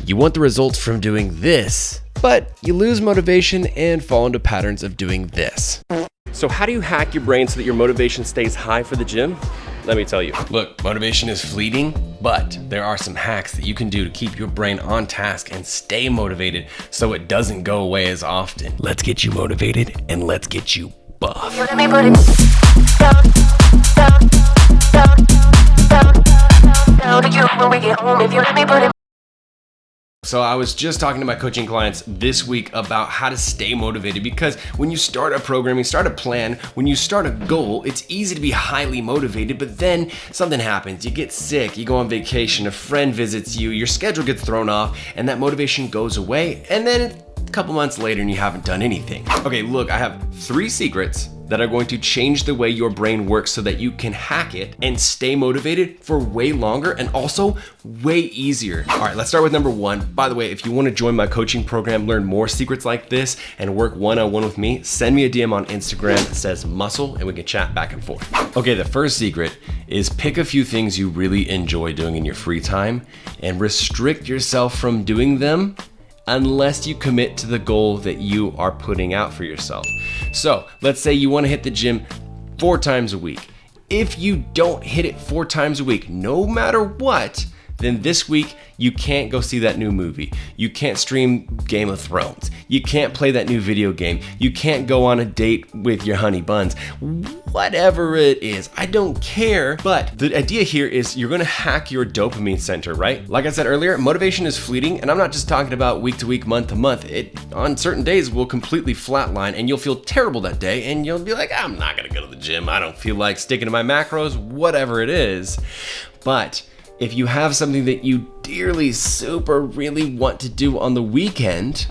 You want the results from doing this, but you lose motivation and fall into patterns of doing this. So how do you hack your brain so that your motivation stays high for the gym? Let me tell you. Look, motivation is fleeting, but there are some hacks that you can do to keep your brain on task and stay motivated so it doesn't go away as often. Let's get you motivated and let's get you buff. So I was just talking to my coaching clients this week about how to stay motivated, because when you start a program, you start a plan, when you start a goal, it's easy to be highly motivated, but then something happens. You get sick, you go on vacation, a friend visits you, your schedule gets thrown off, and that motivation goes away, and then a couple months later and you haven't done anything. Okay, look, I have 3 secrets that are going to change the way your brain works so that you can hack it and stay motivated for way longer and also way easier. All right, let's start with number 1. By the way, if you want to join my coaching program, learn more secrets like this, and work one-on-one with me, send me a DM on Instagram that says muscle and we can chat back and forth. Okay, the first secret is pick a few things you really enjoy doing in your free time and restrict yourself from doing them unless you commit to the goal that you are putting out for yourself. So let's say you want to hit the gym 4 times a week. If you don't hit it 4 times a week, no matter what, then this week you can't go see that new movie. You can't stream Game of Thrones. You can't play that new video game. You can't go on a date with your honey buns. Whatever it is, I don't care. But the idea here is you're gonna hack your dopamine center, right? Like I said earlier, motivation is fleeting, and I'm not just talking about week to week, month to month. It, on certain days, will completely flatline, and you'll feel terrible that day, and you'll be like, I'm not gonna go to the gym. I don't feel like sticking to my macros, whatever it is. But if you have something that you dearly, super, really want to do on the weekend,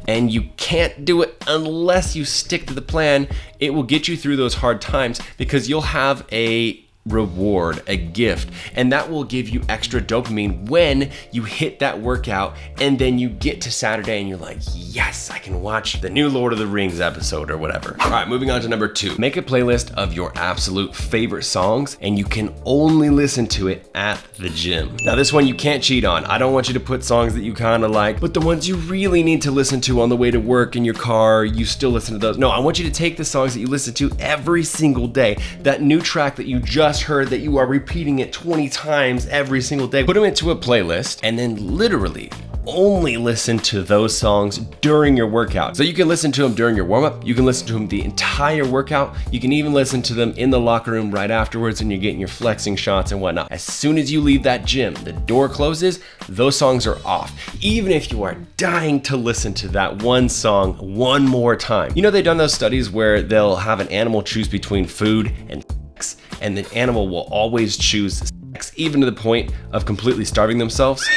and you can't do it unless you stick to the plan, it will get you through those hard times because you'll have a reward, a gift, and that will give you extra dopamine when you hit that workout, and then you get to Saturday and you're like, yes, I can watch the new Lord of the Rings episode or whatever. All right, moving on to number 2. Make a playlist of your absolute favorite songs, and you can only listen to it at the gym. Now this one you can't cheat on. I don't want you to put songs that you kind of like, but the ones you really need to listen to on the way to work in your car, you still listen to those. No, I want you to take the songs that you listen to every single day, that new track that you just heard that you are repeating it 20 times every single day, put them into a playlist, and then literally only listen to those songs during your workout. So you can listen to them during your warm-up, you can listen to them the entire workout, you can even listen to them in the locker room right afterwards when you're getting your flexing shots and whatnot. As soon as you leave that gym, the door closes, those songs are off. Even if you are dying to listen to that one song one more time. You know, they've done those studies where they'll have an animal choose between food and sex, and the animal will always choose sex, even to the point of completely starving themselves.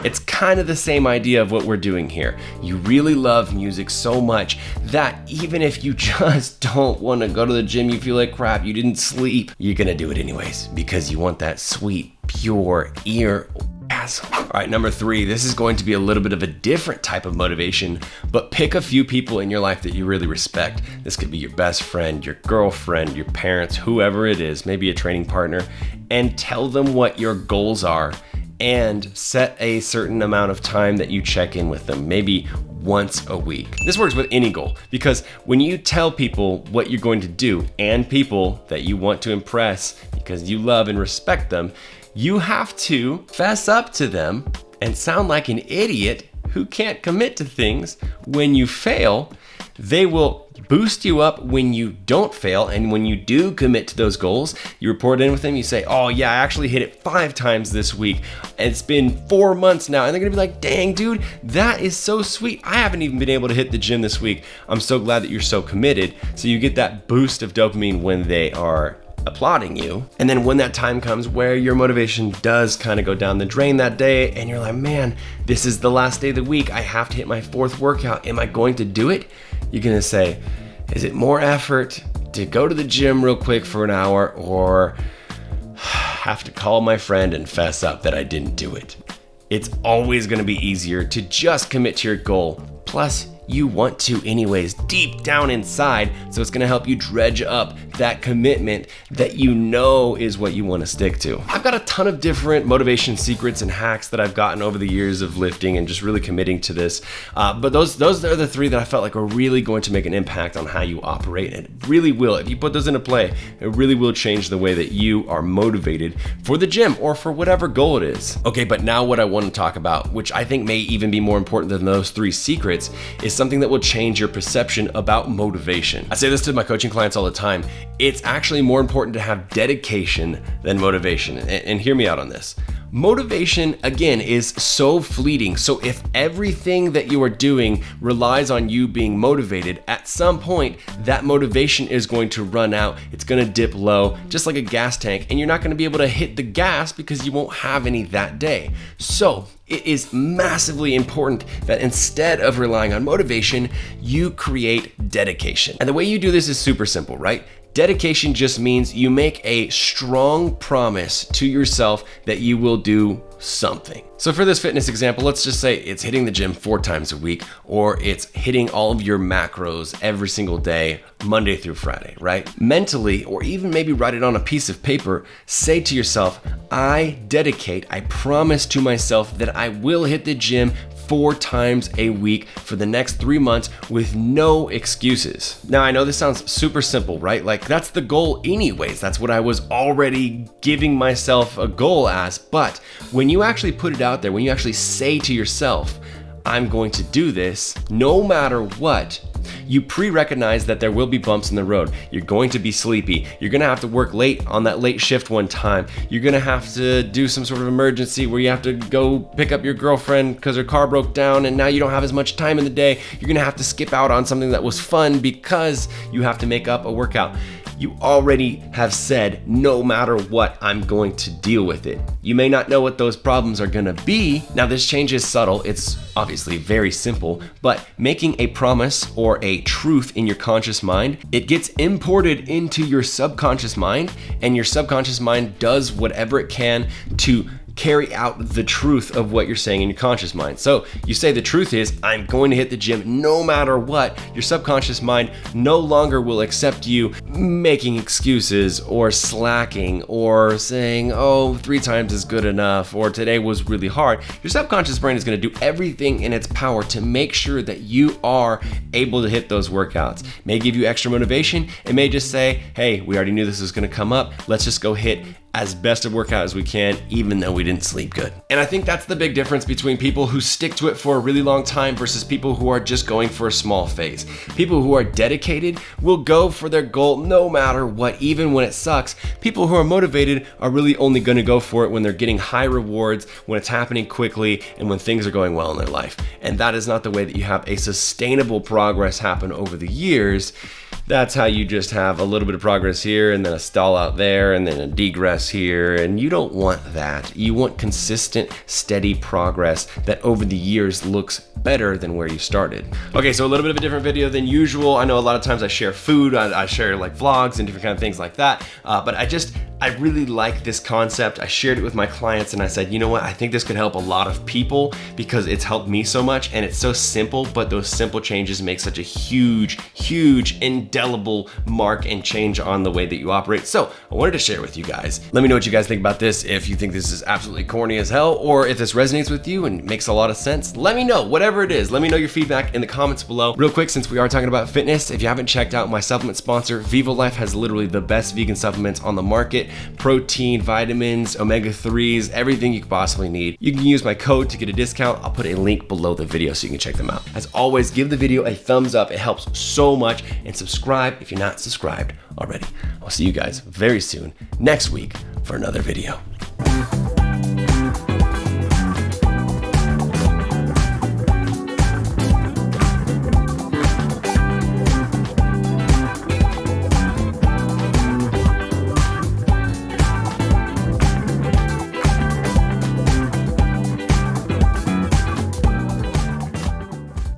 It's kind of the same idea of what we're doing here. You really love music so much that even if you just don't want to go to the gym, you feel like crap, you didn't sleep, you're gonna do it anyways because you want that sweet, pure ear orgasm. All right, number 3, this is going to be a little bit of a different type of motivation, but pick a few people in your life that you really respect. This could be your best friend, your girlfriend, your parents, whoever it is, maybe a training partner, and tell them what your goals are and set a certain amount of time that you check in with them, maybe once a week. This works with any goal because when you tell people what you're going to do and people that you want to impress because you love and respect them, you have to fess up to them and sound like an idiot who can't commit to things. When you fail, they will boost you up when you don't fail, and when you do commit to those goals, you report in with them, you say, oh yeah, I actually hit it 5 times this week, and it's been 4 months now, and they're gonna be like, dang dude, that is so sweet. I haven't even been able to hit the gym this week. I'm so glad that you're so committed. So you get that boost of dopamine when they are applauding you. And then when that time comes where your motivation does kind of go down the drain that day and you're like, man, this is the last day of the week, I have to hit my 4th workout, am I going to do it? You're gonna say, is it more effort to go to the gym real quick for an hour, or have to call my friend and fess up that I didn't do it? It's always gonna be easier to just commit to your goal. Plus, you want to anyways, deep down inside. So it's gonna help you dredge up that commitment that you know is what you wanna stick to. I've got a ton of different motivation secrets and hacks that I've gotten over the years of lifting and just really committing to this. But those are the three that I felt like were really going to make an impact on how you operate. And it really will. If you put those into play, it really will change the way that you are motivated for the gym or for whatever goal it is. Okay, but now what I want to talk about, which I think may even be more important than those three secrets, is something that will change your perception about motivation. I say this to my coaching clients all the time. It's actually more important to have dedication than motivation. And hear me out on this. Motivation, again, is so fleeting. So if everything that you are doing relies on you being motivated, at some point, that motivation is going to run out. It's going to dip low, just like a gas tank, and you're not going to be able to hit the gas because you won't have any that day. So it is massively important that instead of relying on motivation, you create dedication. And the way you do this is super simple, right? Dedication just means you make a strong promise to yourself that you will do something. So for this fitness example, let's just say it's hitting the gym 4 times a week, or it's hitting all of your macros every single day, Monday through Friday, right? Mentally, or even maybe write it on a piece of paper, say to yourself, I promise to myself that I will hit the gym 4 times a week for the next 3 months with no excuses. Now, I know this sounds super simple, right? Like that's the goal anyways. That's what I was already giving myself a goal as. But when you actually put it out there, when you actually say to yourself, I'm going to do this no matter what, you pre-recognize that there will be bumps in the road. You're going to be sleepy. You're gonna have to work late on that late shift one time. You're gonna have to do some sort of emergency where you have to go pick up your girlfriend because her car broke down and now you don't have as much time in the day. You're gonna have to skip out on something that was fun because you have to make up a workout. You already have said, no matter what, I'm going to deal with it. You may not know what those problems are gonna be. Now, this change is subtle. It's obviously very simple, but making a promise or a truth in your conscious mind, it gets imported into your subconscious mind, and your subconscious mind does whatever it can to carry out the truth of what you're saying in your conscious mind. So you say the truth is, I'm going to hit the gym no matter what. Your subconscious mind no longer will accept you making excuses or slacking or saying, oh, 3 times is good enough, or today was really hard. Your subconscious brain is going to do everything in its power to make sure that you are able to hit those workouts. It may give you extra motivation. It may just say, hey, we already knew this was going to come up. Let's just go hit as best a workout as we can, even though we didn't sleep good. And I think that's the big difference between people who stick to it for a really long time versus people who are just going for a small phase. People who are dedicated will go for their goal no matter what, even when it sucks. People who are motivated are really only gonna go for it when they're getting high rewards, when it's happening quickly, and when things are going well in their life. And that is not the way that you have a sustainable progress happen over the years. That's how you just have a little bit of progress here and then a stall out there and then a degress here, and you don't want that. You want consistent, steady progress that over the years looks better than where you started. Okay, so a little bit of a different video than usual. I know a lot of times I share food, I share like vlogs and different kind of things like that, but I really like this concept. I shared it with my clients and I said, you know what, I think this could help a lot of people because it's helped me so much, and it's so simple, but those simple changes make such a huge, indelible mark and change on the way that you operate. So I wanted to share it with you guys. Let me know what you guys think about this. If you think this is absolutely corny as hell, or if this resonates with you and makes a lot of sense, let me know. Whatever it is, let me know your feedback in the comments below. Real quick, since we are talking about fitness, if you haven't checked out my supplement sponsor, Vivo Life has literally the best vegan supplements on the market. Protein, vitamins, omega-3s, everything you could possibly need. You can use my code to get a discount. I'll put a link below the video so you can check them out. As always, give the video a thumbs up. It helps so much. And subscribe if you're not subscribed already. I'll see you guys very soon next week for another video.